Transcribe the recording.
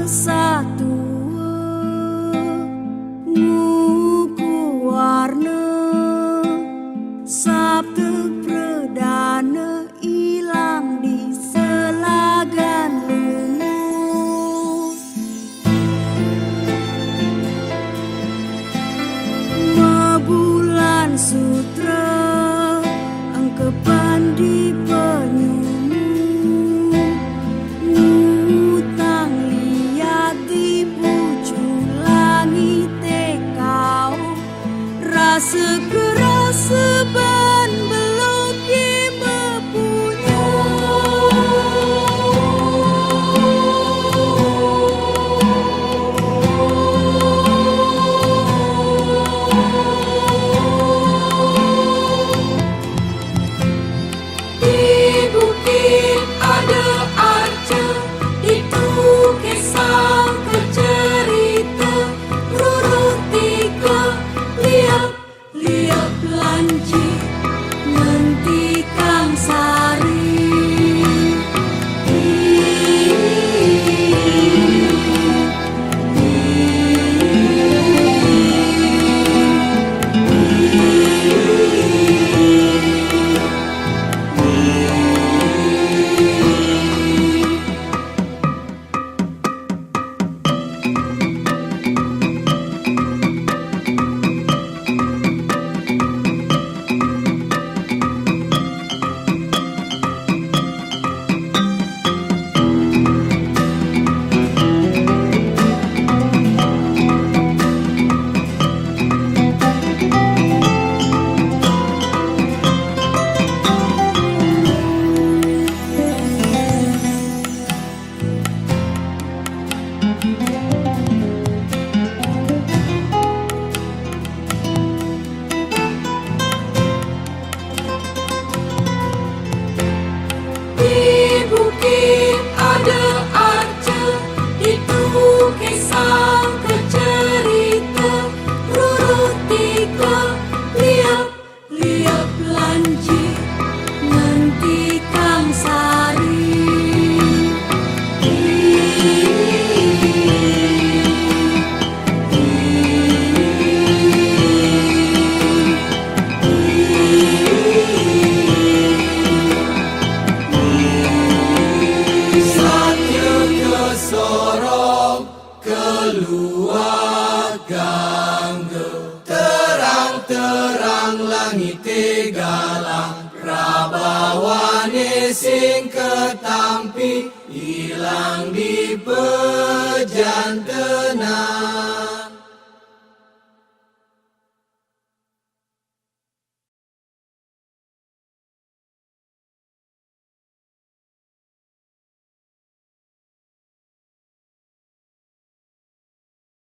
satu nguku warna Sabtu perdana ilang di selagan lungu. Bulan sutra angkepan di penyumu ngutang liat di pucuk langit kau rasa kerasa ban belum mempunyai. Di bukit ada arca, itu kisah kecerita rurut tiga liap lanci nanti kang sari. Di bukit ada arca, itu kisah kecerita rurut tiga liap lanci nanti kang sari. Sorong keluar gangga, terang-terang langit galang, prabawane sing ketampi, hilang di pejantenan.